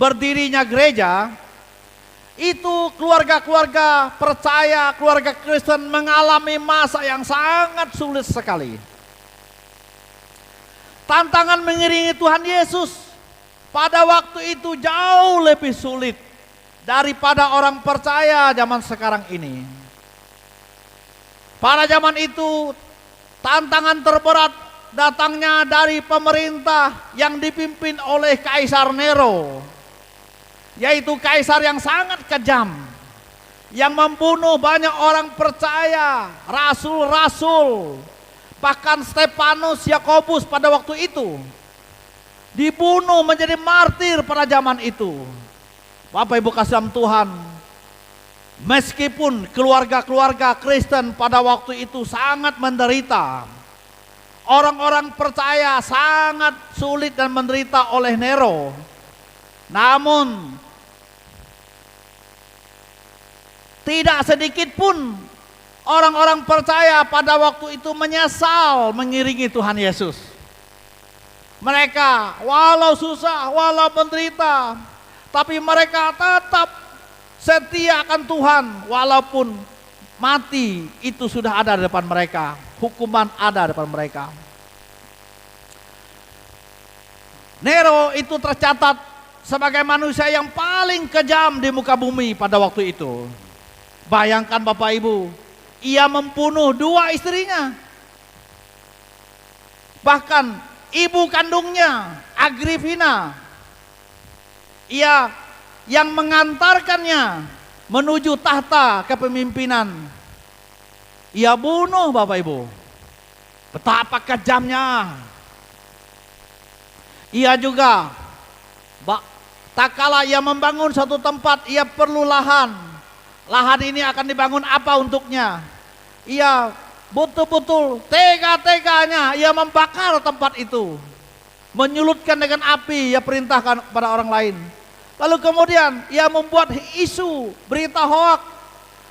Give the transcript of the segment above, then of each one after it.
berdirinya gereja, itu keluarga-keluarga percaya, keluarga Kristen mengalami masa yang sangat sulit sekali. Tantangan mengiringi Tuhan Yesus pada waktu itu jauh lebih sulit daripada orang percaya zaman sekarang ini. Pada zaman itu tantangan terberat datangnya dari pemerintah yang dipimpin oleh Kaisar Nero, yaitu kaisar yang sangat kejam, yang membunuh banyak orang percaya, rasul-rasul. Bahkan Stefanus, Yakobus pada waktu itu dibunuh menjadi martir pada zaman itu. Bapak Ibu kasih dalam Tuhan, meskipun keluarga-keluarga Kristen pada waktu itu sangat menderita, orang-orang percaya sangat sulit dan menderita oleh Nero, namun tidak sedikit pun orang-orang percaya pada waktu itu menyesal mengiringi Tuhan Yesus. Mereka walau susah, walau menderita, tapi mereka tetap setia akan Tuhan walaupun mati itu sudah ada di depan mereka, hukuman ada di depan mereka. Nero itu tercatat sebagai manusia yang paling kejam di muka bumi pada waktu itu. Bayangkan Bapak Ibu, ia membunuh 2 istrinya. Bahkan ibu kandungnya, Agripina, ia yang mengantarkannya menuju tahta kepemimpinan, ia bunuh Bapak Ibu. Betapa kejamnya. Ia juga, tak kala ia membangun suatu tempat, ia perlu lahan. Lahan ini akan dibangun apa untuknya? Ia betul-betul tega-teganya ia membakar tempat itu, menyulutkan dengan api, ia perintahkan kepada orang lain. Lalu kemudian ia membuat isu berita hoak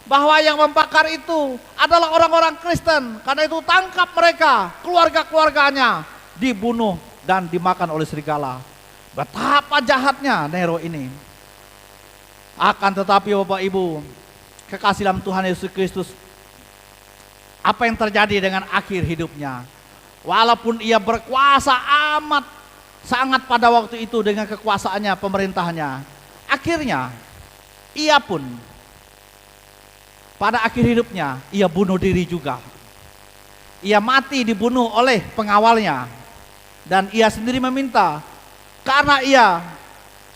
bahwa yang membakar itu adalah orang-orang Kristen. Karena itu tangkap mereka, keluarga-keluarganya dibunuh dan dimakan oleh serigala. Betapa jahatnya Nero ini. Akan tetapi Bapak Ibu kekasih dalam Tuhan Yesus Kristus, apa yang terjadi dengan akhir hidupnya? Walaupun ia berkuasa amat sangat pada waktu itu dengan kekuasaannya, pemerintahnya, akhirnya ia pun pada akhir hidupnya ia bunuh diri juga. Ia mati dibunuh oleh pengawalnya, dan ia sendiri meminta karena ia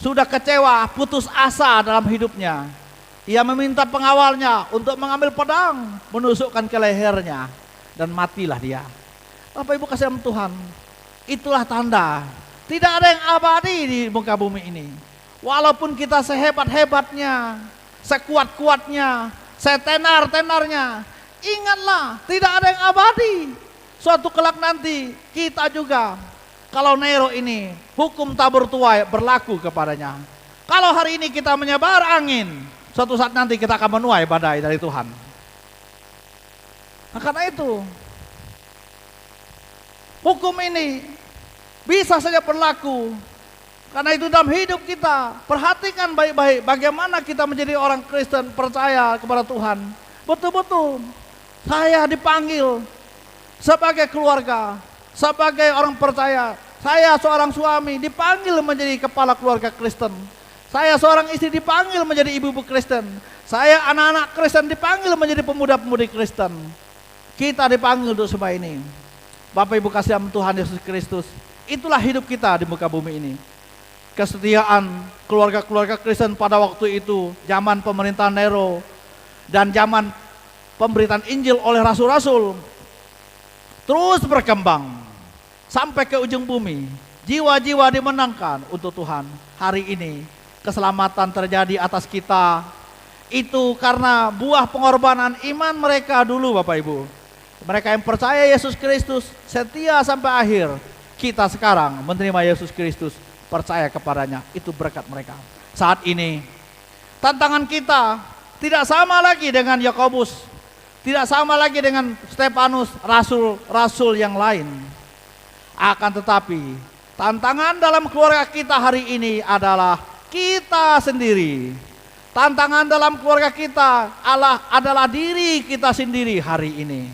sudah kecewa, putus asa dalam hidupnya. Ia meminta pengawalnya untuk mengambil pedang, menusukkan ke lehernya, dan matilah dia. Bapak Ibu kasih dalam Tuhan, itulah tanda tidak ada yang abadi di muka bumi ini. Walaupun kita sehebat-hebatnya, sekuat-kuatnya, setenar-tenarnya, ingatlah tidak ada yang abadi. Suatu kelak nanti kita juga, kalau Nero ini hukum tabur tuai berlaku kepadanya. Kalau hari ini kita menyebar angin, suatu saat nanti kita akan menuai badai dari Tuhan. Nah, karena itu hukum ini bisa saja berlaku. Karena itu dalam hidup kita, perhatikan baik-baik bagaimana kita menjadi orang Kristen percaya kepada Tuhan. Betul-betul saya dipanggil sebagai keluarga, sebagai orang percaya. Saya seorang suami dipanggil menjadi kepala keluarga Kristen. Saya seorang istri dipanggil menjadi ibu-ibu Kristen. Saya anak-anak Kristen dipanggil menjadi pemuda-pemudi Kristen. Kita dipanggil untuk semua ini. Bapak Ibu kasih dalam Tuhan Yesus Kristus, itulah hidup kita di muka bumi ini. Kesetiaan keluarga-keluarga Kristen pada waktu itu, zaman pemerintahan Nero dan zaman pemberitaan Injil oleh rasul-rasul, terus berkembang sampai ke ujung bumi. Jiwa-jiwa dimenangkan untuk Tuhan. Hari ini keselamatan terjadi atas kita, itu karena buah pengorbanan iman mereka dulu Bapak Ibu. Mereka yang percaya Yesus Kristus setia sampai akhir. Kita sekarang menerima Yesus Kristus, percaya kepadanya, itu berkat mereka. Saat ini tantangan kita tidak sama lagi dengan Yakobus, tidak sama lagi dengan Stefanus, rasul-rasul yang lain. Akan tetapi tantangan dalam keluarga kita hari ini adalah kita sendiri. Tantangan dalam keluarga kita adalah diri kita sendiri hari ini.